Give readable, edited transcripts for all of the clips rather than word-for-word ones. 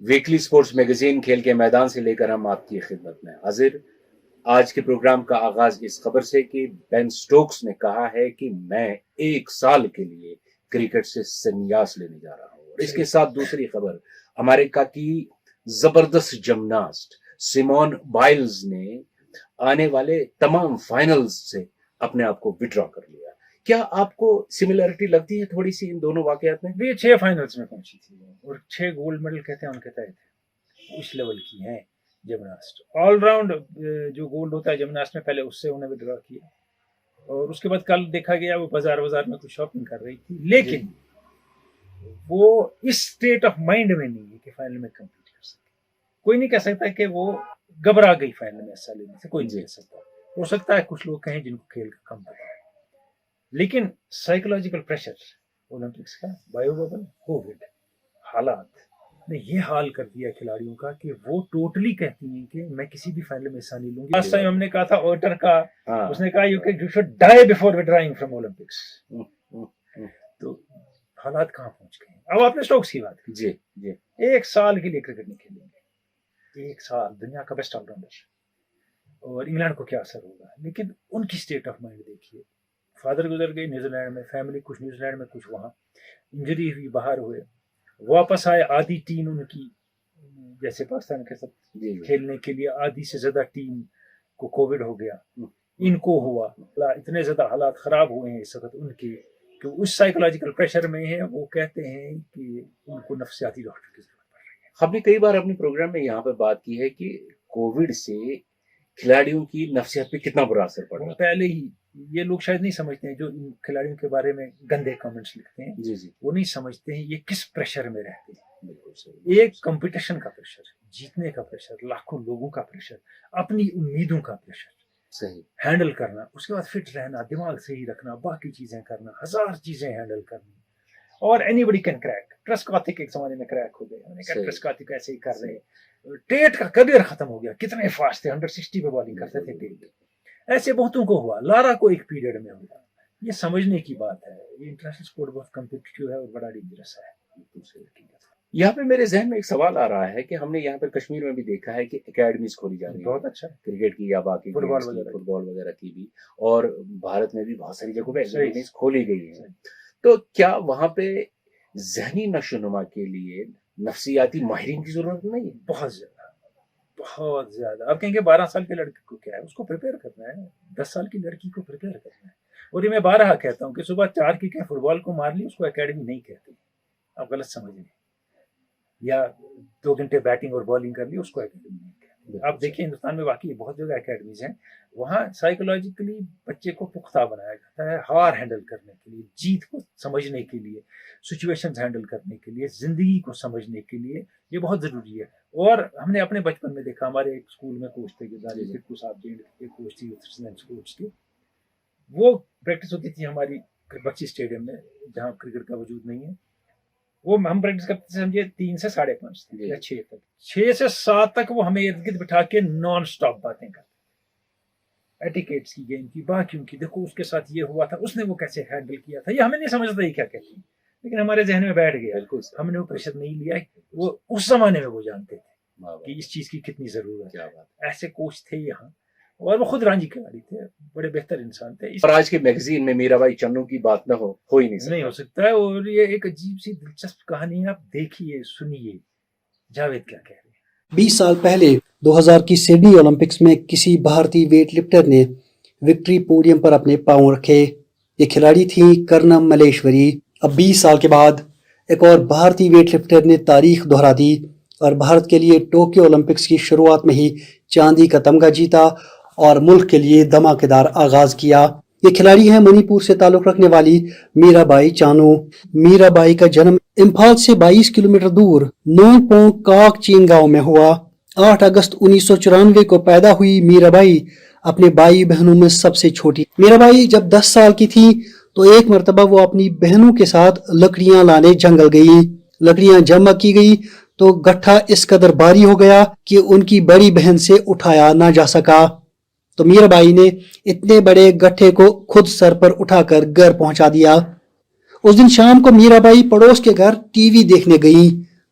Weekly sports magazine کھیل کے میدان سے لے کر ہم آپ کی خدمت میں حاضر. آج کے پروگرام کا آغاز اس خبر سے کہ بین سٹوکس نے کہا ہے کہ میں 1 سال کے لیے کرکٹ سے سنیاس لینے جا رہا ہوں. اور اس کے ساتھ دوسری خبر، امریکہ کی زبردست جمناسٹ سیمون بائلز نے آنے والے تمام فائنلز سے اپنے آپ کو وڈرا کر لیا. کیا آپ کو سملرٹی لگتی ہے تھوڑی سی ان دونوں واقعات میں؟ یہ 6 فائنلز میں پہنچی تھی اور 6 گولڈ میڈل کہتے ہیں ان کے تحت اس لیول کی ہیں جمناسٹ. آل راؤنڈ جو گولڈ ہوتا ہے جمناسٹ میں، پہلے اس سے انہیں وڈرا کیا اور اس کے بعد کل دیکھا گیا وہ بازار میں کچھ شاپنگ کر رہی تھی، لیکن وہ اس سٹیٹ آف مائنڈ میں نہیں ہے کہ فائنل میں کمپیٹ کر سکے. کوئی نہیں کہہ سکتا کہ وہ گھبرا گئی فائنل میں حصہ لینے سے، کوئی نہیں کہہ سکتا. ہو سکتا ہے کچھ لوگ کہیں جن کو کھیل کا کم پتا ہے، لیکن سائیکولوجیکل پریشر اولمپکس کا، بایو ببل، کووڈ حالات نے یہ حال کر دیا کھلاڑیوں کا کہ وہ ٹوٹلی کہتی ہیں کہ میں کسی بھی فائنل میں حصہ نہیں لوں گی. لاسٹ ٹائم ہم نے کہا تھا اوٹر کا، اس نے کہا you should die before withdrawing from Olympics. تو حالات کہاں پہنچ گئے. اب آپ نے سٹوکس کی بات کی. جی 1 سال کے لیے کرکٹ نہیں کھیلیں گے. 1 سال، دنیا کا بیسٹ آل راؤنڈر، اور انگلینڈ کو کیا اثر ہوگا. لیکن ان کی سٹیٹ آف مائنڈ دیکھیے. فادر گزر گئے نیوزی لینڈ میں، فیملی کچھ نیوزی لینڈ میں کچھ وہاں، انجری ہوئی، باہر ہوئے، واپس آئے. آدھی ٹیم ان کی جیسے پاکستان کے ساتھ کھیلنے کے لیے آدھی سے زیادہ ٹیم کو کووڈ ہو گیا، ان کو ہوا. اتنے زیادہ حالات خراب ہوئے ہیں اس وقت ان کے کہ اس سائیکولوجیکل پریشر میں ہے. وہ کہتے ہیں کہ ان کو نفسیاتی ڈاکٹر کی ضرورت پڑ رہی ہے. ہم نے کئی بار اپنے پروگرام میں یہاں پہ بات کی ہے کہ کووڈ سے کھلاڑیوں کی نفسیات پہ کتنا برا اثر پڑ رہا ہے. پہلے ہی یہ لوگ شاید نہیں سمجھتے ہیں جو ان کھلاڑیوں کے بارے میں گندے کامنٹس لکھتے ہیں. جی وہ نہیں سمجھتے ہیں یہ کس پریشر میں رہتے ہیں. بالکل صحیح. ایک کمپٹیشن کا پریشر، جیتنے کا پریشر، لاکھوں لوگوں کا پریشر، اپنی امیدوں کا پریشر صحیح ہینڈل کرنا، اس کے بعد فٹ رہنا، دماغ صحیح رکھنا، باقی چیزیں کرنا، 1000 چیزیں ہینڈل کرنی. اور اینی بڈی کین کریک. ٹرسکاتک ایک زمانے میں کریک ہو گئے. انہوں نے کہا ٹرسکاتک ایسے ہی کر رہے. ٹیٹ کا کریئر ختم ہو گیا. کتنے فاسٹ تھے، 160 پہ بالنگ کرتے تھے ٹیٹ. ایسے بہتوں کو ہوا. لارا کو ایک پیریڈ میں ہوا. یہ سمجھنے کی بات ہے. یہ انٹرنیشنل سپورٹ بہت کمپیٹیٹیو ہے اور بڑا ڈینجرس ہے. یہاں پہ میرے ذہن میں ایک سوال آ رہا ہے کہ ہم نے یہاں پر کشمیر میں بھی دیکھا ہے کہ اکیڈمیز کھولی جا رہی ہیں. بہت اچھا. کرکٹ کی یا باقی فٹ بال وغیرہ کی بھی، اور بھارت میں بھی بہت ساری جگہوں پہ اکیڈمیز کھولی گئی ہیں. تو کیا وہاں پہ ذہنی نشو و نما کے لیے نفسیاتی ماہرین کی ضرورت نہیں ہے؟ بہت زیادہ. آپ کہیں گے 12 سال کے لڑکے کو کیا ہے، اس کو پریپیئر کرنا ہے. 10 سال کی لڑکی کو پریپیئر کرنا ہے. اور یہ میں 12 کہتا ہوں کہ صبح 4 کی فٹ بال کو مار لی، اس کو اکیڈمی نہیں کہتے. آپ غلط سمجھ لیں. یا 2 گھنٹے بیٹنگ اور بالنگ کر لی، اس کو اکیڈمی نہیں کہتے. آپ دیکھیں ہندوستان میں واقعی بہت جگہ اکیڈمیز ہیں. وہاں سائیکولوجیکلی بچے کو پختہ بنایا جاتا ہے، ہار ہینڈل کرنے کے لیے، جیت کو سمجھنے کے لیے، سچویشنز ہینڈل کرنے کے لیے، زندگی کو سمجھنے کے لیے. یہ بہت ضروری ہے. اور ہم نے اپنے بچپن میں دیکھا، ہمارے ایک اسکول میں کوچ تھے ٹپو صاحب جی، ایک کوچ تھی اسپورٹس کے. وہ پریکٹس ہوتی تھی ہماری بچی اسٹیڈیم میں جہاں کرکٹ کا وجود نہیں ہے. وہ ہم پریکٹس کرتے تھے سمجھے 3 سے 5:30 تک یا 6 تک. 6 سے 7 تک وہ ہمیں ارد گرد بٹھا کے نان سٹاپ باتیں کرتے، ایٹیکیٹس کی، گیم کی، باقیوں کی. دیکھو اس کے ساتھ یہ ہوا تھا، اس نے وہ کیسے ہینڈل کیا تھا. یہ ہمیں نہیں سمجھتا یہ کیا کہتے ہیں، لیکن ہمارے ذہن میں بیٹھ گیا. ہم نے وہ پریشر نہیں لیا. وہ اس زمانے میں وہ جانتے تھے کہ اس چیز کی کتنی ضرورت ہے. ایسے کوچ تھے یہاں، اور وہ خود رانجی کھلاڑی تھے، بڑے بہتر انسان تھے. اور آج کے میگزین میں میرا بھائی چنو کی بات نہ ہو ہی نہیں ہو سکتا ہے. اور یہ ایک عجیب سی دلچسپ کہانی ہے. آپ دیکھیے، سنیے جاوید کیا کہہ رہے ہیں. 20 سال پہلے 2000 کی سڈنی اولمپکس میں کسی بھارتی ویٹ لفٹر نے وکٹری پوڈیم پر اپنے پاؤں رکھے. یہ کھلاڑی تھی کرنم ملیشوری. اب 20 سال کے بعد ایک اور بھارتی ویٹ لفٹر نے تاریخ دہرا دی اور بھارت کے لیے ٹوکیو اولمپکس کی شروعات میں ہی چاندی کا تمغہ جیتا اور ملک کے لیے دھماکے دار آغاز کیا. یہ کھلاڑی ہیں منی پور سے تعلق رکھنے والی میرا بائی چانو. میرا بائی کا جنم امپھال سے 22 کلومیٹر دور نونگ پونگ کاک چین گاؤں میں ہوا. 8 اگست 1994 کو پیدا ہوئی میرا بائی اپنے بھائی بہنوں میں سب سے چھوٹی. میرا بائی جب 10 سال کی تھی تو ایک مرتبہ وہ اپنی بہنوں کے ساتھ لکڑیاں لانے جنگل گئی. لکڑیاں جمع کی گئی تو گٹھا اس قدر بھاری ہو گیا کہ ان کی بڑی بہن سے اٹھایا نہ جا سکا. تو میرا بائی نے اتنے بڑے گٹھے کو خود سر پر اٹھا کر گھر پہنچا دیا. اس دن شام کو میرا بائی پڑوس کے گھر ٹی وی دیکھنے گئی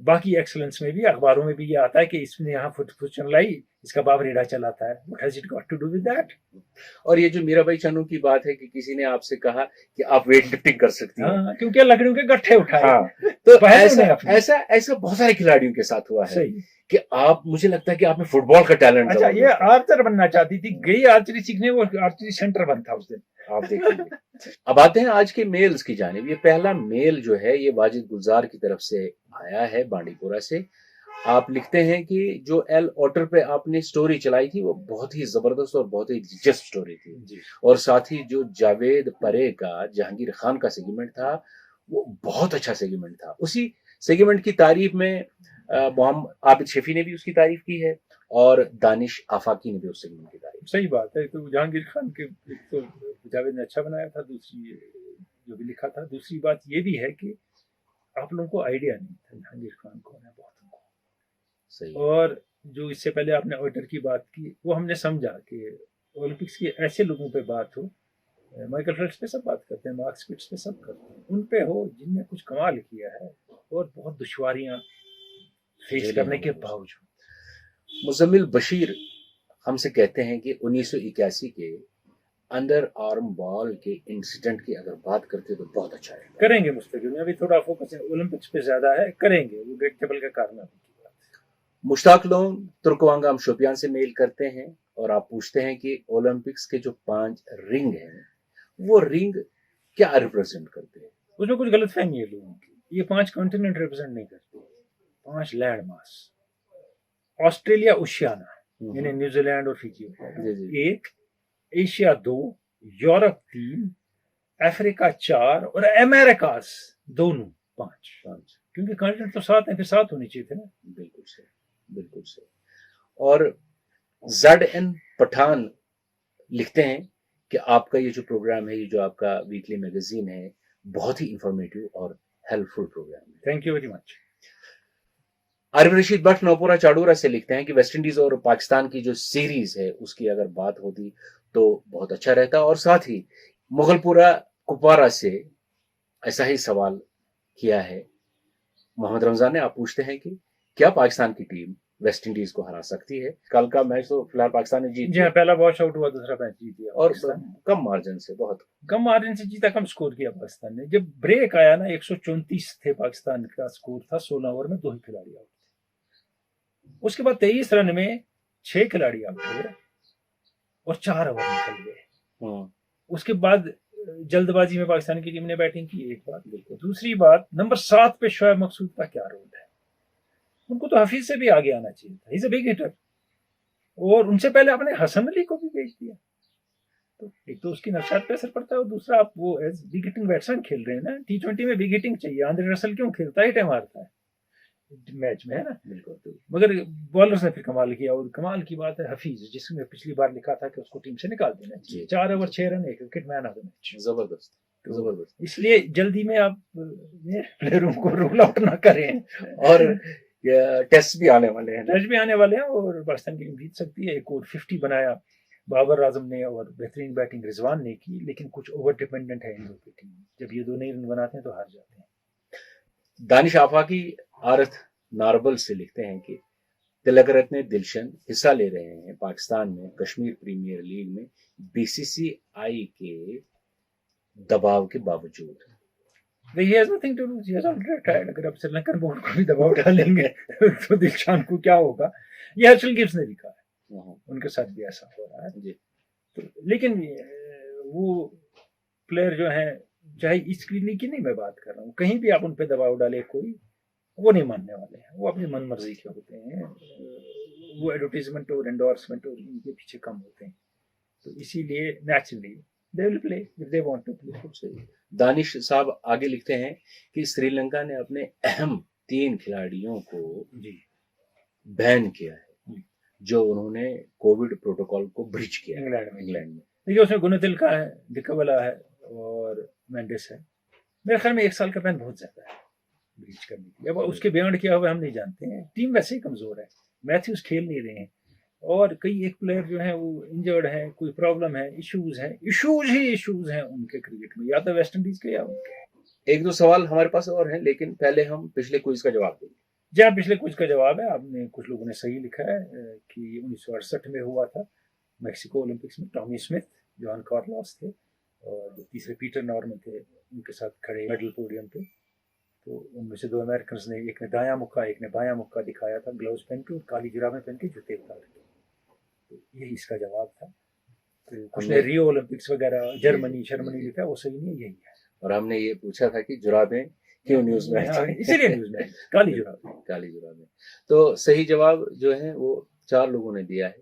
باقی ایکسلنس میں بھی اخباروں میں بھی یہ آتا ہے کہ اس نے یہاں فٹ چلائی, اس کا باپ ریڑھا چلاتا ہے. What has it got to do with that? اور یہ جو میرا بھائی چنو کی بات ہے کہ کسی نے آپ سے کہا کہ آپ ویٹ لفٹنگ کر سکتی ہیں, ہاں, کیونکہ لکڑیوں کے گٹھے اٹھائے. ہاں, تو پہلے انہیں اپنے. ایسا بہت سارے کھلاڑیوں کے ساتھ ہوا ہے صحیح. کہ آپ, مجھے لگتا ہے کہ آپ میں فٹ بال کا ٹیلنٹ. اچھا, یہ آرچر بننا چاہتی تھی, گئی آرچری سیکھنے, وہ آرچری سینٹر بن تھا اس دن. آپ دیکھیں. اب آتے ہیں آج کے میلز کی جانب. یہ پہلا میل جو ہے یہ واجد گلزار کی طرف سے آیا ہے بانڈی پورہ سے. آپ لکھتے ہیں کہ جو ایل آٹر پہ آپ نے سٹوری چلائی تھی وہ بہت ہی زبردست اور بہت ہی دلچسپ سٹوری تھی, اور ساتھ ہی جو جاوید پرے کا جہانگیر خان کا سیگمنٹ تھا وہ بہت اچھا سیگمنٹ تھا. اسی سیگمنٹ کی تعریف میں محمد عابد شفیع نے بھی اس کی تعریف کی ہے اور دانش آفاقی نے بھی اس سیگمنٹ کی تعریف. صحیح بات ہے. تو جہانگیر خان کے تو جاوید نے اچھا بنایا تھا, دوسری جو بھی لکھا تھا. دوسری بات یہ بھی ہے کہ آپ لوگوں کو آئیڈیا نہیں تھا جہانگیر خان کون ہے, بہت صحیح. اور جو اس سے پہلے آپ نے آرڈر کی بات کی, وہ ہم نے سمجھا کہ اولمپکس کے ایسے لوگوں پہ بات ہو, مائیکل فیلپس پہ سب بات کرتے ہیں, مارک اسپٹس پہ سب کرتے ہیں, ان پہ ہو جن نے کچھ کمال کیا ہے اور بہت دشواریاں فیس کرنے کے باوجود. مزمل بشیر ہم سے کہتے ہیں کہ 1981 کے انڈر آرم بال کے انسیڈنٹ کی اگر بات کرتے تو بہت اچھا ہے. کریں گے مستقبل میں, ابھی تھوڑا فوکس اولمپکس پہ زیادہ ہے, کریں گے, وہ گریٹ ٹیبل کا کارنامہ. مشتاق لون ترکوانگام شوپیان سے میل کرتے ہیں اور آپ پوچھتے ہیں کہ اولمپکس کے جو 5 رنگ ہیں وہ رنگ کیا ریپرزینٹ کرتے ہیں. اس میں کچھ غلط فہمی ہے لوگوں کی. یہ 5 کانٹیننٹ ریپرزینٹ نہیں کرتے, 5 لینڈ ماس. آسٹریلیا اوشیانا یعنی نیوزی لینڈ اور فجی 1, ایشیا 2, یورپ 3, افریقہ 4 اور امریکاز دونوں 5. کیونکہ کانٹیننٹ تو 7 ہیں, پھر 7 ہونی چاہیے تھے نا. بالکل صحیح, بالکل صحیح. اور زڈ این پٹھان لکھتے ہیں کہ آپ کا یہ جو پروگرام ہے, یہ جو آپ کا ویکلی میگزین ہے, بہت ہی انفارمیٹیو اور ہیلپ فل پروگرام ہے. Thank you very much. Arif Rashid Butt Nowpora Chadoora سے لکھتے ہیں کہ ویسٹ انڈیز اور پاکستان کی جو سیریز ہے اس کی اگر بات ہوتی تو بہت اچھا رہتا. اور ساتھ ہی مغل پورہ کپوارہ سے ایسا ہی سوال کیا ہے محمد رمضان نے. آپ پوچھتے ہیں کہ کیا پاکستان کی ٹیم ویسٹ انڈیز کو ہرا سکتی ہے؟ کل کا میچ تو فی الحال پاکستان نے جیت لیا, پہلا واش آؤٹ ہوا, دوسرا میچ جیت لیا, اور کم مارجن سے, بہت کم مارجن سے جیتا, کم سکور کیا پاکستان نے. جب بریک آیا نا 134 تھے پاکستان کا سکور تھا, 16 اوور میں 2 ہی کھلاڑی آؤٹ تھے. اس کے بعد 23 رن میں 6 کھلاڑی آؤٹ ہوئے اور 4 اوور نکل گئے. اس کے بعد جلد بازی میں پاکستان کی ٹیم نے بیٹنگ کی, ایک بات. دوسری بات, نمبر 7 پہ شعیب مقصود کا کیا رول ہے؟ ان کو تو حفیظ سے بھی آگے آنا چاہیے تھا, ہی از اے بگ ہٹر. اور ان سے پہلے آپ نے حسن علی کو بھی بھیج دیا. تو ایک تو اس کی نفسیات پہ اثر پڑتا ہے, اور دوسرا آپ وہ ایز بگ ہٹنگ بیٹسمین کھیل رہے ہیں نا. T20 میں بگ ہٹنگ چاہیے. آندرے رسل کیوں کھیلتا ہے, ٹائم مارتا ہے میچ میں, ہے نا. بالکل. مگر بالرز نے پھر کمال کیا, اور کمال کی بات ہے حفیظ, جس میں پچھلی بار لکھا تھا کہ اس کو ٹیم سے نکال دینا چاہیے. 4 over 6 run, 1 wicket, man of the match. زبردست, زبردست. اس لیے جلدی میں آپ پلیئروں کو رول آؤٹ نہ کریں. اور ٹیسٹ بھی آنے والے ہیں, ٹیسٹ بھی آنے والے ہیں, اور پاکستان کی ٹیم جیت سکتی ہے. ایک اور 50 بنایا بابر اعظم نے, اور بہترین بیٹنگ رضوان نے کی, لیکن کچھ اوور ڈیپینڈنٹ ہے ان دو کی ٹیم. جب یہ 2 نہیں رن بناتے ہیں تو ہار جاتے ہیں. دانش آفاقی آرتھ ناربل سے لکھتے ہیں کہ تلک رتن دلشن حصہ لے رہے ہیں پاکستان میں کشمیر پریمیئر لیگ میں BCCI کے دباؤ کے باوجود. He has nothing to do. He has already retired. اگر آپ سری لنکن بورڈ کو بھی دباؤ ڈالیں گے تو دلشان کو کیا ہوگا؟ یہ ہرشل گبز نے بھی کہا ہے, ان کے ساتھ بھی ایسا ہو رہا ہے. جی. لیکن وہ پلیئر جو ہیں, چاہے اس لیگ کی نہیں میں بات کر رہا ہوں, کہیں بھی آپ ان پہ دباؤ ڈالے کوئی, وہ نہیں ماننے والے ہیں. وہ اپنی من مرضی کے ہوتے ہیں, وہ ایڈورٹیزمنٹ اور انڈورسمنٹ اور ان کے پیچھے کم ہوتے ہیں. تو اسی لیے naturally they will play if they want to play. دانش صاحب آگے لکھتے ہیں کہ سری لنکا نے اپنے اہم 3 کھلاڑیوں کو بین کیا ہے جو انہوں نے کووڈ پروٹوکول کو بریچ کیا انگلینڈ میں. دیکھیے اس میں گنتل کا ہے, ڈکولا ہے اور مینڈس ہے. میرے خیال میں 1 سال کا بین بہت زیادہ ہے بریچ کرنے کی. اب اس کے بیانڈ کیا ہوا ہم نہیں جانتے ہیں. ٹیم ویسے ہی کمزور ہے, میتھیوز کھیل نہیں رہے ہیں, اور کئی ایک پلیئر جو ہیں وہ انجرڈ ہیں, کوئی پرابلم ہے, ایشوز ہیں ان کے کرکٹ میں, یا تو ویسٹ انڈیز کے یا ان کے. 1-2 سوال ہمارے پاس اور ہیں, لیکن پہلے ہم پچھلے کوئز کا جواب دیں گے. جہاں پچھلے کچھ کا جواب ہے، آپ نے کچھ لوگوں نے صحیح لکھا ہے کہ 1968 میں ہوا تھا میکسیکو اولمپکس میں. ٹامی اسمتھ، جوان کارلوس تھے، اور جو تیسرے پیٹر نارمن تھے ان کے ساتھ کھڑے میڈل پوڈیم پہ. تو ان میں سے 2 امریکنز نے، ایک نے دایاں مکہ ایک نے بایاں مکہ دکھایا تھا گلوز پہن کے اور کالی جرابیں پہن کے جوتے اتار کے. تو یہی اس کا جواب تھا. کچھ نے ریو اولمپکس وغیرہ جرمنی شرمنی لکھا، وہ صحیح نہیں، یہی ہے. اور ہم نے یہ پوچھا تھا کہ جرابیں کیوں نیوز میں اسی لیے نیوز میں کالی جرابیں. تو صحیح جواب جو ہے وہ 4 لوگوں نے دیا ہے.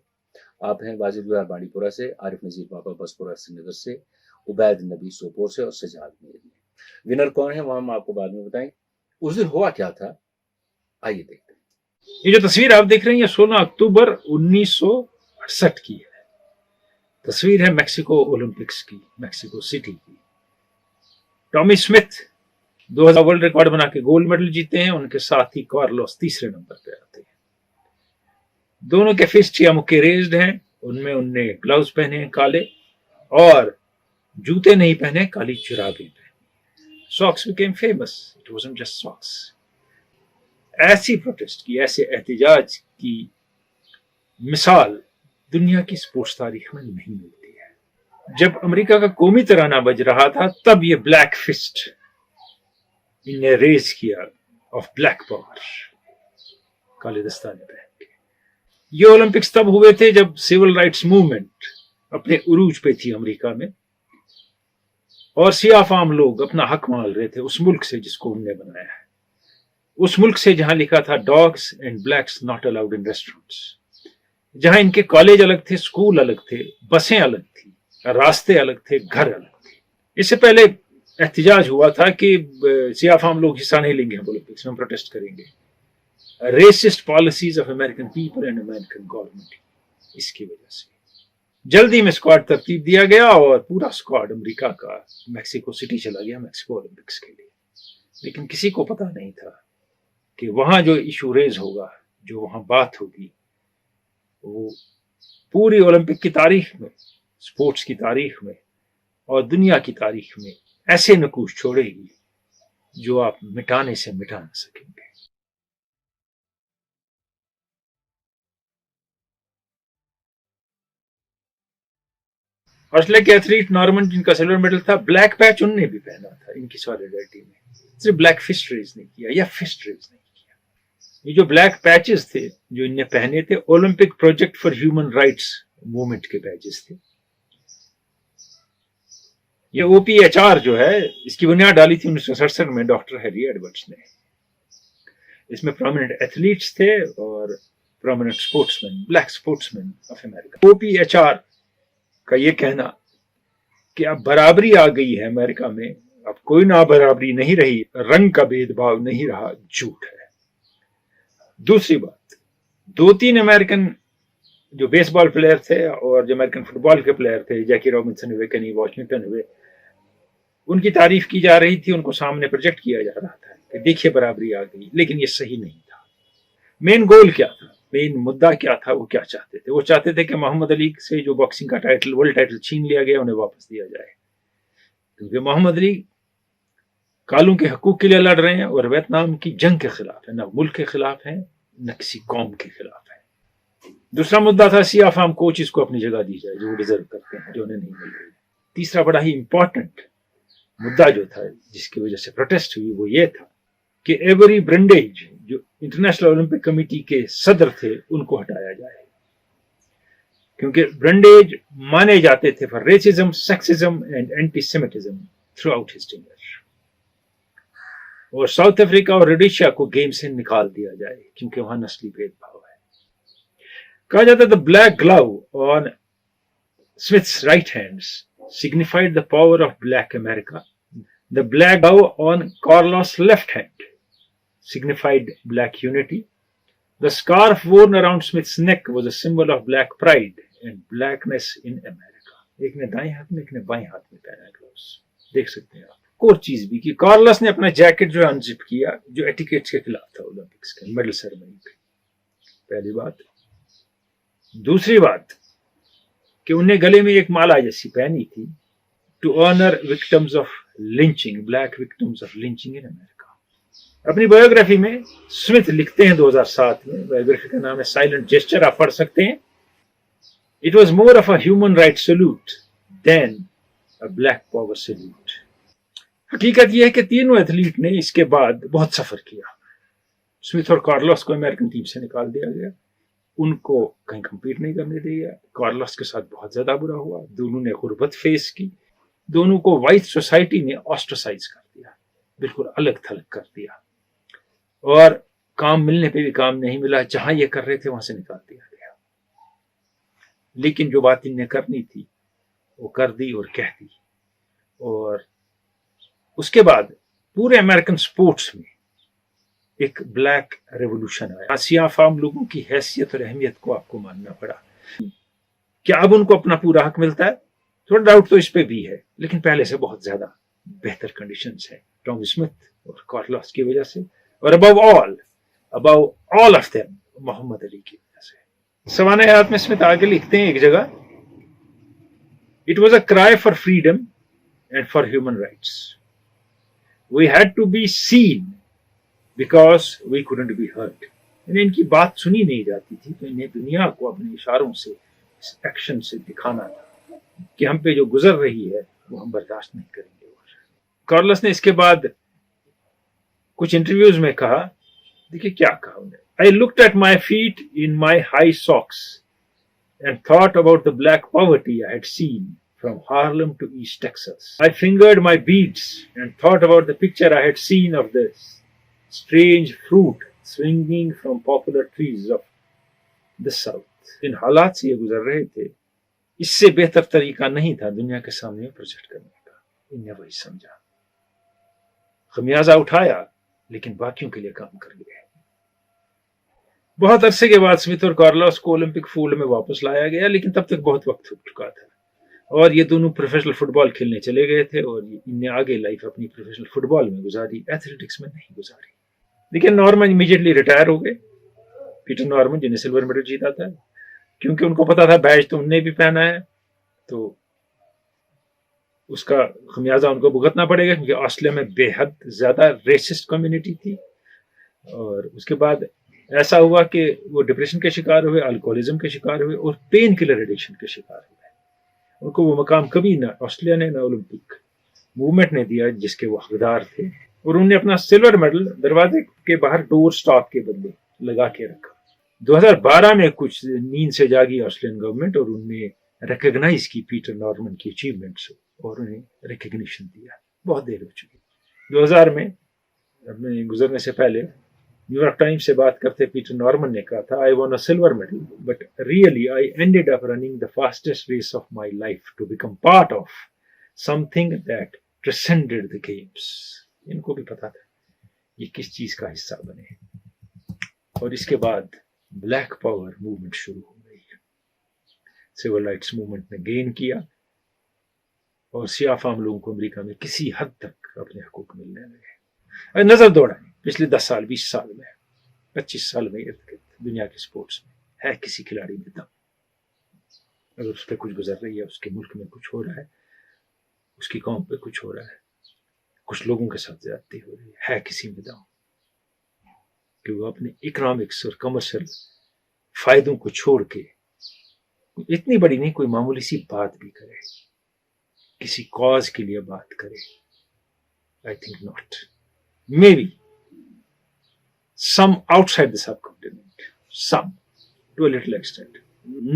آپ ہیں واجد گزار بانڈی پورہ سے، عارف نذیر پاپا بسپورہ سری نگر سے، عبید نبی سوپور سے اور سجاد میری. ونر کون ہے وہ ہم آپ کو بعد میں بتائیں. اس دن ہوا کیا تھا، آئیے دیکھتے ہیں. یہ جو تصویر آپ دیکھ رہے ہیں یہ 16 اکتوبر 1968 کی ہے. تصویر ہے میکسیکو اولمپکس کی، میکسیکو سٹی کی. ٹامی اسمتھ 2000 ورلڈ ریکارڈ بنا کے گولڈ میڈل جیتے ہیں، ان کے ساتھ ہی کارلوس تیسرے نمبر پہ آتے ہیں. دونوں کے فسٹ یا مکے ریزڈ ہیں، ان میں انہوں نے گلوز پہنے ہیں کالے، اور جوتے نہیں پہنے، کالی جرابیں پہنے. Socks became famous. It wasn't just socks. ایسی پروٹیسٹ کی، ایسے احتجاج کی مثال دنیا کی سپورٹس تاریخ میں نہیں ملتی ہے. جب امریکہ کا قومی ترانہ بج رہا تھا تب یہ بلیک فسٹ ان نے ریز کیا آف بلیک پاور، کالے دستانے پہن کے. یہ اولمپکس تب ہوئے تھے جب سول رائٹس موومنٹ اپنے عروج پہ تھی امریکہ میں، اور سیاہ فام لوگ اپنا حق مانگ رہے تھے اس ملک سے جس کو انہوں نے بنایا ہے. اس ملک سے جہاں لکھا تھا dogs and blacks not allowed in restaurants, جہاں ان کے کالج الگ تھے، اسکول الگ تھے، بسیں الگ تھی، راستے الگ تھے، گھر الگ تھے. اس سے پہلے احتجاج ہوا تھا کہ سیاہ فام لوگ حصہ نہیں لیں گے اولمپکس میں، ہم پروٹیسٹ کریں گے. Resist policies of American people and American government, اس کی وجہ سے جلدی میں اسکواڈ ترتیب دیا گیا اور پورا اسکواڈ امریکہ کا میکسیکو سٹی چلا گیا میکسیکو اولمپکس کے لیے. لیکن کسی کو پتا نہیں تھا کہ وہاں جو ایشو ریز ہوگا، جو وہاں بات ہوگی، وہ پوری اولمپک کی تاریخ میں، سپورٹس کی تاریخ میں اور دنیا کی تاریخ میں ایسے نقوش چھوڑے گی جو آپ مٹانے سے مٹا نہ سکیں گے. آسٹریلیا کے ایتھلیٹ نارمن جن کا سلور میڈل تھا، بلیک پیچ ان نے بھی پہنا تھا ان کی سالیڈرٹی میں. صرف بلیک فسٹ ریز نہیں کیا یا فسٹ ریز نہیں کیا. یہ جو بلیک پیچز تھے جو ان نے پہنے تھے، Olympic project for human rights movement کے پیچز تھے. یہ OPHR جو ہے اس کی بنیاد ڈالی تھی 1967 میں ڈاکٹر ہیری ایڈورڈز نے. اس میں پرومیننٹ ایتھلیٹس تھے اور prominent sportsmen, black sportsmen of America. OPHR کا یہ کہنا کہ اب برابری آ گئی ہے امریکہ میں، اب کوئی نا برابری نہیں رہی، رنگ کا بھید بھاؤ نہیں رہا، جھوٹ ہے. دوسری بات، 2-3 امریکن جو بیس بال پلیئر تھے اور جو امریکن فٹ بال کے پلیئر تھے، جیکی رابنسن ہوئے، کنی واشنگٹن ہوئے، ان کی تعریف کی جا رہی تھی، ان کو سامنے پروجیکٹ کیا جا رہا تھا کہ دیکھیے برابری آ گئی، لیکن یہ صحیح نہیں تھا. مین گول کیا تھا، مین مدعا کیا تھا، وہ کیا چاہتے تھے؟ وہ چاہتے تھے کہ محمد علی سے جو باکسنگ کا ٹائٹل، ورلڈ ٹائٹل چھین لیا گیا، انہیں واپس دیا جائے. کیونکہ محمد علی کالوں کے حقوق کے لیے لڑ رہے ہیں اور ویتنام کی جنگ کے خلاف ہیں، نہ ملک کے خلاف ہیں نہ کسی قوم کے خلاف ہیں. دوسرا مدعا تھا سیاہ فام کوچز کو اپنی جگہ دی جائے جو وہ ڈیزرو کرتے ہیں، جو انہیں نہیں مل رہی. تیسرا بڑا ہی امپورٹنٹ مدعا جو تھا جس کی وجہ سے پروٹیسٹ ہوئی، وہ یہ تھا کہ ایوری برنڈیج جو انٹرنیشنل اولمپک کمیٹی کے صدر تھے ان کو ہٹایا جائے، کیونکہ برنڈیج مانے جاتے تھے for racism, sexism and anti semitism through history. اور ساؤتھ افریقہ اور روڈیشیا کو گیم سے نکال دیا جائے کیونکہ وہاں نسلی بھید بھاؤ ہے. کہا جاتا ہے the black glove on Smith's right hands signified the power of black America. The black glove on Carlos' left hand signified black unity. The scarf worn around Smith's neck was a symbol of black pride and blackness in America. ایک نے دائیں ہاتھ میں، ایک نے بائیں ہاتھ میں پہنا گلوز. دیکھ سکتے ہیں آپ. اور چیز بھی کہ کارلس نے اپنا جیکٹ جو انزپ کیا، جو ایٹیکیٹس کے خلاف تھا اولمپکس کے میڈل سیریمنی پہ. پہلی بات. دوسری بات کہ انہیں گلے میں ایک مالا جیسی پہنی تھی to honour victims of lynching, black victims of lynching in America. اپنی بایوگرافی میں اسمتھ لکھتے ہیں 2007 میں، بایوگرافی کا نام ہے سائلنٹ جیسچر، آپ پڑھ سکتے ہیں. It was more of a human rights salute than a black power salute. حقیقت یہ ہے کہ تینوں ایتھلیٹ نے اس کے بعد بہت سفر کیا. اسمتھ اور کارلوس کو امریکن ٹیم سے نکال دیا گیا، ان کو کہیں کمپیٹ نہیں کرنے دیا. کارلوس کے ساتھ بہت زیادہ برا ہوا، دونوں نے غربت فیس کی، دونوں کو وائٹ سوسائٹی نے آسٹرسائز کر دیا، بالکل الگ تھلگ کر دیا، اور کام ملنے پہ بھی کام نہیں ملا، جہاں یہ کر رہے تھے وہاں سے نکال دیا گیا. لیکن جو بات انہیں کرنی تھی وہ کر دی اور کہہ دی. اور اس کے بعد پورے امریکن سپورٹس میں ایک بلیک ریولوشن آیا. سیاہ فام لوگوں کی حیثیت اور اہمیت کو آپ کو ماننا پڑا. کیا اب ان کو اپنا پورا حق ملتا ہے؟ تھوڑا ڈاؤٹ تو اس پہ بھی ہے، لیکن پہلے سے بہت زیادہ بہتر کنڈیشنز ہیں ٹام اسمتھ اور کارلوس کی وجہ سے، اور ابو آل آف دیم محمد علی کی وجہ سے. سوانح حیات میں اسمتھ آگے لکھتے ہیں ایک جگہ، It was a cry for freedom and for human rights. We had to be seen because we couldn't be heard. یعنی ان کی بات سنی نہیں جاتی تھی، تو انہیں دنیا کو اپنے اشاروں سے، اس ایکشن سے دکھانا تھا کہ ہم پہ جو گزر رہی ہے وہ ہم برداشت نہیں کریں گے. کارلس نے اس کے بعد کچھ انٹرویوز میں کہا، دیکھیے کیا کہا انہیں. I looked at my feet in my high socks and thought about the black poverty I had seen from Harlem to East Texas. I fingered my beads and thought about the picture I had seen of this strange fruit swinging from popular trees of the South. ان حالات سے یہ گزر رہے تھے، اس سے بہتر طریقہ نہیں تھا دنیا کے سامنے پروجیکٹ کرنے کا. انہیں وہی سمجھا، خمیازہ اٹھایا، لیکن باقیوں کے لیے کام کر گئے. بہت عرصے کے بعد اسمتھ اور کارلوس کو اولمپک فولڈ میں واپس لایا گیا، لیکن تب تک بہت وقت ہو چکا تھا، اور یہ دونوں پروفیشنل فٹ بال کھیلنے چلے گئے تھے، اور انہیں آگے لائف اپنی پروفیشنل فٹ بال میں گزاری، ایتھلیٹکس میں نہیں گزاری. لیکن نارمن امیڈیٹلی ریٹائر ہو گئے. پیٹر نارمن جنہیں سلور میڈل جیتا تھا، کیونکہ ان کو پتا تھا بیج تو انہوں نے بھی پہنا ہے، تو اس کا خمیازہ ان کو بھگتنا پڑے گا، کیونکہ آسٹریلیا میں بے حد زیادہ ریسسٹ کمیونٹی تھی. اور اس کے بعد ایسا ہوا کہ وہ ڈپریشن کے شکار ہوئے، الکوہولزم کے شکار ہوئے، اور پین کلر ایڈکشن کے شکار ہوئے. ان کو وہ مقام کبھی نہ آسٹریلیا نے نہ اولمپک موومنٹ نے دیا جس کے وہ حقدار تھے، اور انہوں نے اپنا سلور میڈل دروازے کے باہر ڈور سٹاپ کے بدلے لگا کے رکھا. 2012 میں کچھ نیند سے جاگی آسٹریلین گورنمنٹ، اور انہوں نے ریکگنائز کی پیٹر نارمن کی اچیومنٹس اور انہیں ریکگنیشن دیا. بہت دیر ہو چکی. 2000 میں اپنے گزرنے سے پہلے نیو یارک ٹائمز سے بات کرتے پیٹر نارمن نے کہا تھا، I won a silver medal, but really I ended up running the fastest race of my life to become part of something that transcended the games. ان کو بھی پتا تھا یہ کس چیز کا حصہ بنے. اور اس کے بعد بلیک پاور موومنٹ شروع ہو گئی. سول رائٹس موومنٹ نے گین کیا، اور سیاہ فام لوگوں کو امریکہ میں کسی حد تک اپنے حقوق ملنے لگے. نظر دوڑائیں پچھلے 10 سال 20 سال میں 25 سال میں ارد گرد دنیا کے سپورٹس میں ہے کسی کھلاڑی میں دم؟ اگر اس پہ کچھ گزر رہی ہے، اس کے ملک میں کچھ ہو رہا ہے، اس کی قوم پہ کچھ ہو رہا ہے، کچھ لوگوں کے ساتھ زیادتی ہو رہی ہے کسی میں دم کہ وہ اپنے اکنامکس اور کمرشل فائدوں کو چھوڑ کے اتنی بڑی نہیں، کوئی معمولی سی بات بھی کرے، کسی کاز کے لیے بات کرے. I think not. May be some outside the subcontinent, some to a little extent,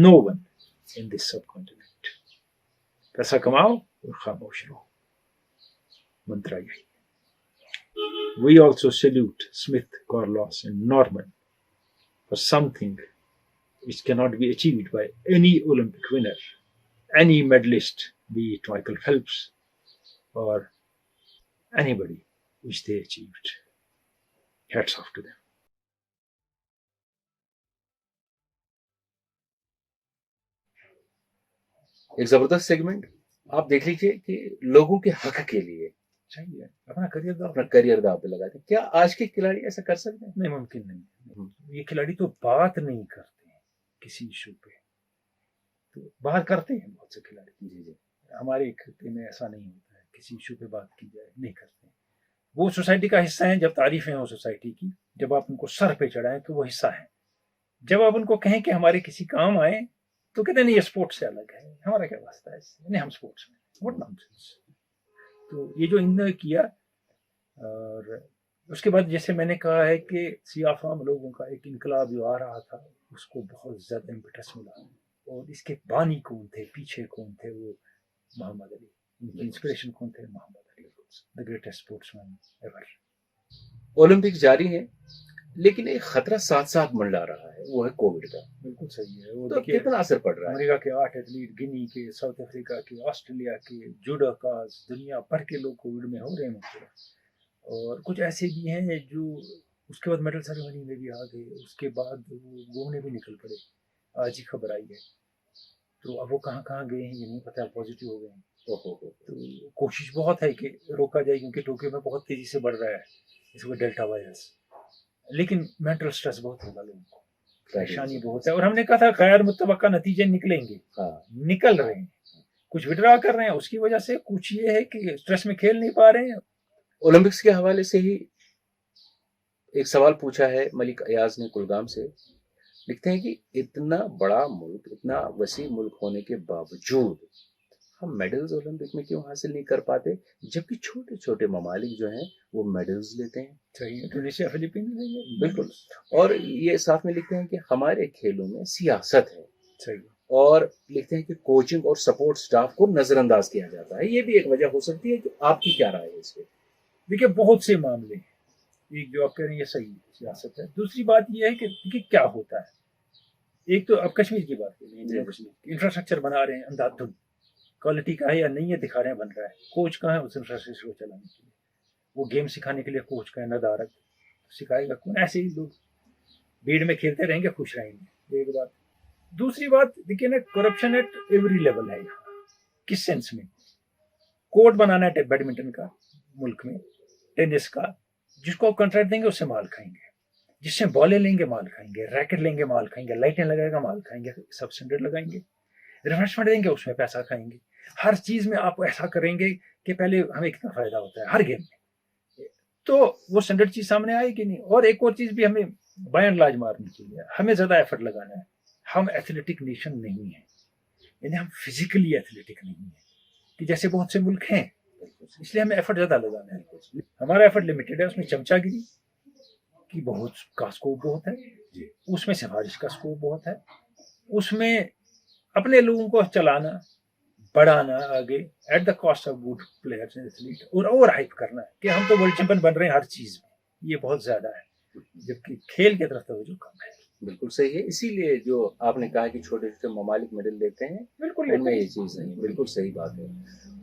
no one in this subcontinent. پیسہ کماؤ اور خاموش رہو، منترا یہی. We also salute Smith, Carlos and Norman for something which cannot be achieved by any Olympic winner, any medalist, be it Michael Phelps or anybody, which they achieved. Hats off to them. ایک زبردست segment آپ دیکھ لیجئے کہ لوگوں کے حق کے لیے چاہیے اپنا کریئر اپنا کریئر داؤ پہ لگا دیں. کیا آج کے کھلاڑی ایسا کر سکتے ہیں؟ نہیں، ممکن نہیں. یہ کھلاڑی تو بات نہیں کرتے ہیں کسی ایشو پہ، تو بات کرتے ہیں بہت سے کھلاڑی. جی جی. ہمارے خطے میں ایسا نہیں ہوتا ہے، کسی ایشو پہ بات کی جائے نہیں کرتے ہیں. وہ سوسائٹی کا حصہ ہیں جب تعریفیں ہوں سوسائٹی کی, جب آپ ان کو سر پہ چڑھائیں تو وہ حصہ ہیں. جب آپ ان کو کہیں کہ ہمارے کسی کام آئیں تو کہتے ہیں نہیں یہ اسپورٹس سے الگ ہے, ہمارا کیا واسطہ ہے اس سے, نہیں ہم اسپورٹس میں, واٹ نانسنس. تو یہ جو انہوں نے کیا, اور اس کے بعد جیسے میں نے کہا ہے کہ سیاہ فام لوگوں کا ایک انقلاب جو آ رہا تھا اس کو بہت زیادہ امپیٹس ملا, اور اس کے بانی کون تھے, پیچھے کون تھے, وہ محمد علی. ان کی انسپریشن کون تھے, محمد علی, the greatest sportsman ever. Olympics جاری ہیں لیکن ایک خطرہ ساتھ ساتھ منڈلا رہا ہے, وہ ہے کووڈ کا. بالکل صحیح ہے. وہ تو کتنا اثر پڑ رہا ہے؟ امریکہ کے 8 ایتھلیٹ, گنی کے, ساؤتھ افریقہ کے, آسٹریلیا کے, جوڈوکاز, دنیا بھر کے لوگ کووڈ میں ہو رہے ہیں مبتلا, اور کچھ ایسے بھی ہیں جو اس کے بعد میڈل سیریمنی میں بھی آ گئے, اس کے بعد وہ گھومنے بھی نکل پڑے. آج ہی خبر آئی ہے, تو اب وہ کہاں کہاں گئے ہیں یہ نہیں پتا, پازیٹیو ہو گئے ہیں. تو کوشش بہت ہے کہ روکا جائے, کیونکہ ٹوکیو میں بہت تیزی سے بڑھ رہا ہے اس کو ڈیلٹا وائرس, لیکن مینٹل سٹریس بہت ہوگا لوگوں کو, پریشانی بہت ہے. اور ہم نے کہا تھا غیر متوقع نتیجے نکلیں گے, نکل رہے ہیں. کچھ وڈرا کر رہے ہیں اس کی وجہ سے, کچھ یہ ہے کہ سٹریس میں کھیل نہیں پا رہے ہیں. اولمپکس کے حوالے سے ہی ایک سوال پوچھا ہے ملک ایاز نے کلگام سے. لکھتے ہیں کہ اتنا بڑا ملک, اتنا وسیع ملک ہونے کے باوجود ہم میڈلز اولمپک میں کیوں حاصل نہیں کر پاتے, جبکہ چھوٹے چھوٹے ممالک جو ہیں وہ میڈلز لیتے ہیں. صحیح ہے, انڈونیشیا, فلپین, بالکل. اور یہ ساتھ میں لکھتے ہیں کہ ہمارے کھیلوں میں سیاست ہے. صحیح. اور لکھتے ہیں کہ کوچنگ اور سپورٹ سٹاف کو نظر انداز کیا جاتا ہے. یہ بھی ایک وجہ ہو سکتی ہے. کہ آپ کی کیا رائے ہے اس پہ؟ دیکھیے بہت سے معاملے ہیں. ایک جو آپ کہہ رہے ہیں یہ صحیح سیاست ہے. دوسری بات یہ ہے کہ دیکھیے کیا ہوتا ہے. ایک تو اب کشمیر کی بات کریں, انفراسٹرکچر بنا رہے ہیں اندھا دھند, کوالٹی کا ہے یا نہیں ہے دکھا رہے ہیں, بن رہا ہے. کوچ کہاں ہے اس انفراسٹرکچر کو چلانے کے لیے؟ وہ گیم سکھانے کے لیے کوچ کا ہے ندارت, سکھائے گا کون؟ ایسے ہی لوگ بھیڑ میں کھیلتے رہیں گے, خوش رہیں گے. ایک بات. دوسری بات دیکھیے نا, کرپشن ایٹ ایوری لیول ہے یہاں. کس سینس میں؟ کورٹ بنانا ہے بیڈمنٹن کا ملک میں, ٹینس کا, جس کو آپ کنٹریکٹ دیں گے اس سے مال کھائیں گے, جس سے بالیں لیں گے مال کھائیں گے, ریکٹ لیں گے مال کھائیں گے, لائٹیں لگائے گا مال کھائیں گے, سب اسٹینڈرڈ لگائیں گے, ریفریشمنٹ دیں گے اس میں پیسہ کھائیں گے. ہر چیز میں آپ ایسا کریں گے کہ پہلے ہمیں کتنا فائدہ ہوتا ہے ہر گیم میں, تو وہ اسٹینڈرڈ چیز سامنے آئے کہ نہیں. اور ایک اور چیز بھی ہمیں بائی اینڈ لارج مارنی چاہیے, ہمیں زیادہ ایفرٹ لگانا ہے. ہم ایتھلیٹک نیشن نہیں ہیں, یعنی ہم فزیکلی ایتھلیٹک نہیں ہیں کہ جیسے بہت سے ملک ہیں, اس لیے ہمیں ایفرٹ زیادہ لگانا ہے. ہمارا ایفرٹ لمیٹڈ ہے, اس میں چمچا گیری کی بہت کا اسکوپ بہت ہے, اس میں سفارش کا اسکوپ بہت ہے, اس میں اپنے لوگوں کو چلانا, بڑھانا آگے at the cost of good players athlete, اور اوور ہائپ کرنا ہے کہ ہم تو ورلڈ چیمپئن بن رہے ہیں ہر چیز میں. یہ بہت زیادہ ہے, جبکہ کھیل کی طرف توجہ کم ہے. بالکل صحیح ہے. اسی لیے جو آپ نے کہا کہ چھوٹے چھوٹے ممالک میڈل لیتے ہیں, بالکل ان میں یہ چیز نہیں. بالکل صحیح بات ہے.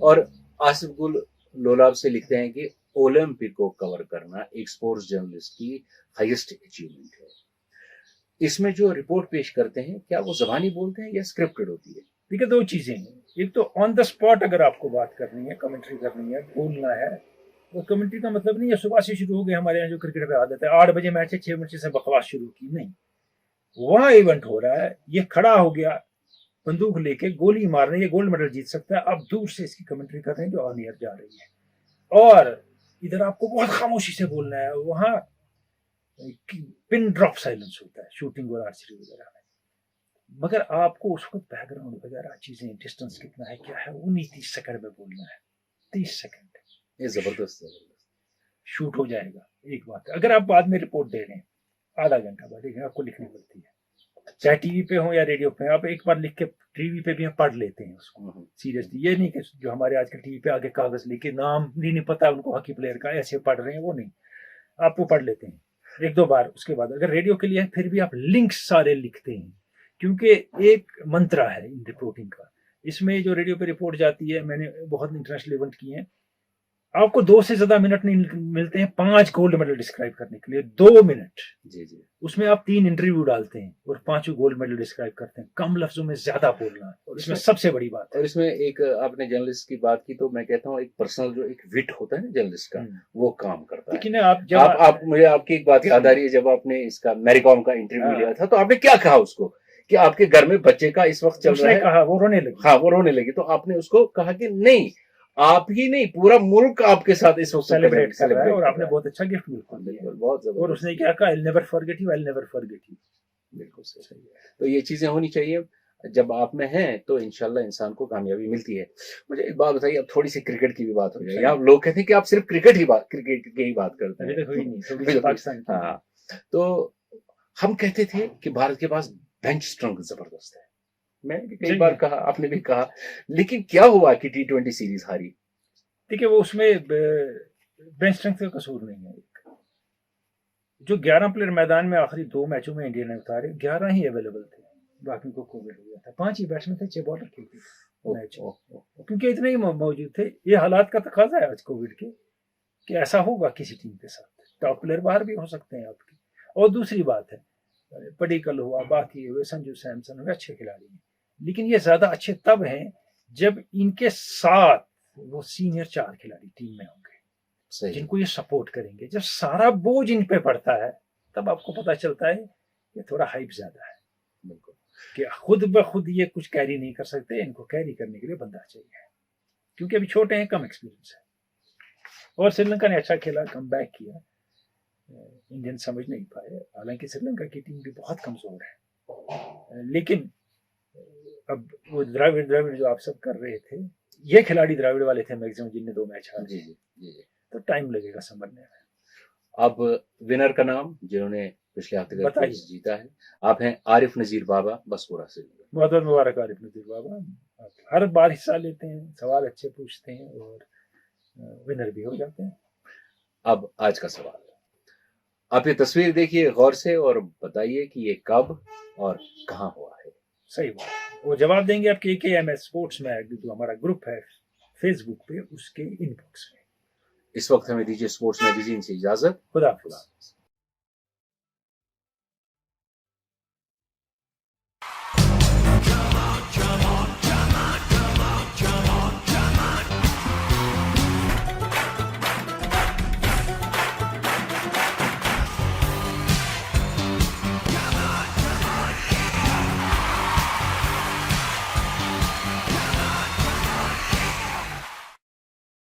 اور آصف گل لولاب سے لکھتے ہیں کہ اولمپک کو کور کرنا ایک سپورٹس جرنلسٹ کی ہائیسٹ اچیومنٹ ہے. اس میں جو رپورٹ پیش کرتے ہیں کیا وہ زبانی بولتے ہیں یا اسکرپٹڈ ہوتی ہے؟ دیکھیے دو چیزیں ہیں. ایک تو آن دا اسپاٹ اگر آپ کو بات کرنی ہے, کمنٹری کرنی ہے, بولنا ہے, وہ کمنٹری کا مطلب نہیں ہے صبح سے شروع ہو گئے. ہمارے یہاں جو کرکٹ پہ عادت ہے 8 بجے میچ ہے, 6 بجے سے بکواس شروع کی, نہیں. وہاں ایونٹ ہو رہا ہے, یہ کھڑا ہو گیا بندوق لے کے, گولی مار رہے ہیں, یہ گولڈ میڈل جیت سکتا ہے. آپ دور سے اس کی کمنٹری کر رہے ہیں جو آن ایئر جا رہی ہے, اور ادھر آپ کو بہت خاموشی سے بولنا ہے. وہاں پن ڈراپ سائلنس ہوتا ہے شوٹنگ اور آرچری وغیرہ میں, مگر آپ کو اس وقت بیک گراؤنڈ وغیرہ چیزیں, ڈسٹینس کتنا ہے, کیا ہے, 19-30 سیکنڈ میں بولنا ہے. 30 سیکنڈ یہ زبردست شوٹ ہو جائے گا. ایک بات ہے, اگر آپ بعد میں رپورٹ دے رہے ہیں آدھا گھنٹہ بعد, لیکن آپ کو لکھنی پڑتی ہے, چاہے ٹی وی پہ ہو یا ریڈیو پہ. آپ ایک بار لکھ کے ٹی وی پہ بھی ہم پڑھ لیتے ہیں اس کو سیریسلی. یہ نہیں کہ جو ہمارے آج کل ٹی وی پہ آگے کاغذ لے کے نام نہیں پتا ان کو ہاکی پلیئر کا, ایسے پڑھ رہے ہیں, وہ نہیں. آپ وہ پڑھ لیتے ہیں 1-2 بار. اس کے بعد اگر ریڈیو کے لیے ہے پھر بھی آپ لنکس سارے لکھتے ہیں, کیونکہ ایک منترا ہے ان رپورٹنگ کا. اس میں جو ریڈیو پہ رپورٹ جاتی ہے, میں نے بہت انٹرنیشنل ایونٹ کیے ہیں, آپ کو 2 سے زیادہ منٹ نہیں ملتے ہیں 5 گولڈ میڈل ڈسکرائب کرنے کے لیے. 2 منٹ جی جی, اس میں آپ 3 انٹرویو ڈالتے ہیں اور 5 گولڈ میڈل ڈسکرائب کرتے ہیں. کم لفظوں میں زیادہ بولنا ہے, اور اس میں سب سے بڑی بات ہے. اور اس میں ایک آپ نے جرنلسٹ کی بات کی, تو میں کہتا ہوں ایک پرسنل جو ایک وٹ ہوتا ہے نا جرنلسٹ کا, وہ کام کرتا ہے. لیکن آپ مجھے آپ کی ایک بات یاد آ رہی ہے, جب آپ نے اس کا میری کام کا انٹرویو لیا تھا تو آپ نے کیا کہا اس کو کہ آپ کے گھر میں بچے کا اس وقت چل رہا ہے, کہا وہ رونے لگی. ہاں وہ رونے لگی, تو آپ نے اس کو کہا کہ نہیں, آپ ہی نہیں پورا ملک آپ کے ساتھ اس وقت سیلیبریٹ کر رہا ہے اور آپ نے celebrate بہت اچھا گفٹ ملک کو دیا ہے. بالکل بہت اور اس زبردست. نے کیا کہا I'll never forget you, I'll never forget you. بالکل صحیح ہے. تو یہ چیزیں ہونی چاہیے جب آپ میں ہیں تو انشاءاللہ انسان کو کامیابی ملتی ہے. مجھے ایک بات بتائیے, اب تھوڑی سی کرکٹ کی بھی بات ہو جائے. یہاں لوگ کہتے ہیں کہ آپ صرف کرکٹ کی ہی بات کرتے ابھی ہیں. تک ہوئی نہیں, تھوڑی سی پاکستان کی. ہاں, تو ہم کہتے تھے کہ بھارت کے پاس بینچ اسٹرنگ زبردست ہے. میں نے بھی کئی بار کہا, آپ نے بھی کہا, لیکن کیا ہوا کہ T20 سیریز ہاری؟ دیکھیے وہ اس میں بینچ اسٹرنگتھ کا قصور نہیں ہے. جو 11 پلیئر میدان میں آخری 2 میچوں میں انڈیا نے اتارے, 11 ہی اویلیبل تھے, باقی کو کووڈ ہو گیا تھا. 5 ہی بیٹسمین تھے, 6 بالر کھیلتے تھے میچ, کیونکہ اتنے ہی موجود تھے. یہ حالات کا تقاضا ہے آج کووڈ کے کہ ایسا ہوگا کسی ٹیم کے ساتھ. ٹاپ پلیئر باہر بھی ہو سکتے ہیں آپ کے. اور دوسری بات ہے, پڈیکل ہوا, باقی ہوئے, سنجو سیمسن ہوئے, اچھے کھلاڑی ہیں, لیکن یہ زیادہ اچھے تب ہیں جب ان کے ساتھ وہ سینئر 4 کھلاڑی ٹیم میں ہوں گے جن کو یہ سپورٹ کریں گے. جب سارا بوجھ ان پہ پڑتا ہے تب آپ کو پتا چلتا ہے کہ تھوڑا ہائپ زیادہ ہے. بالکل, کہ خود بخود یہ کچھ کیری نہیں کر سکتے, ان کو کیری کرنے کے لیے بندہ چاہیے, کیونکہ ابھی چھوٹے ہیں, کم ایکسپیرینس ہے. اور سری لنکا نے اچھا کھیلا, کم بیک کیا, انڈین سمجھ نہیں پائے. حالانکہ سری لنکا کی ٹیم بھی بہت کمزور ہے, لیکن اب وہ دراوڑ جو آپ سب کر رہے تھے, یہ کھلاڑی دراوڑ والے تھے میکسیمم جن نے 2 میچ ہارے. جی, تو ٹائم لگے گا سمجھنے میں. اب ونر کا نام جنہوں نے پچھلے ہفتے کا ٹاس جیتا ہے, آپ ہیں عارف نذیر بابا, بس پورا سے بہت بہت مبارک عارف نذیر بابا. ہر بار حصہ لیتے ہیں, سوال اچھے پوچھتے ہیں اور ونر بھی ہو جاتے ہیں. اب آج کا سوال, آپ یہ تصویر دیکھیے غور سے اور بتائیے کہ یہ کب اور کہاں ہوا ہے. صحیح بات, وہ جواب دیں گے آپ کے KM اسپورٹس میں, جو ہمارا گروپ ہے فیس بک پہ, اس کے ان باکس میں. اس وقت ہمیں دیجیے اسپورٹس میگزین سے اجازت. خدا حافظ.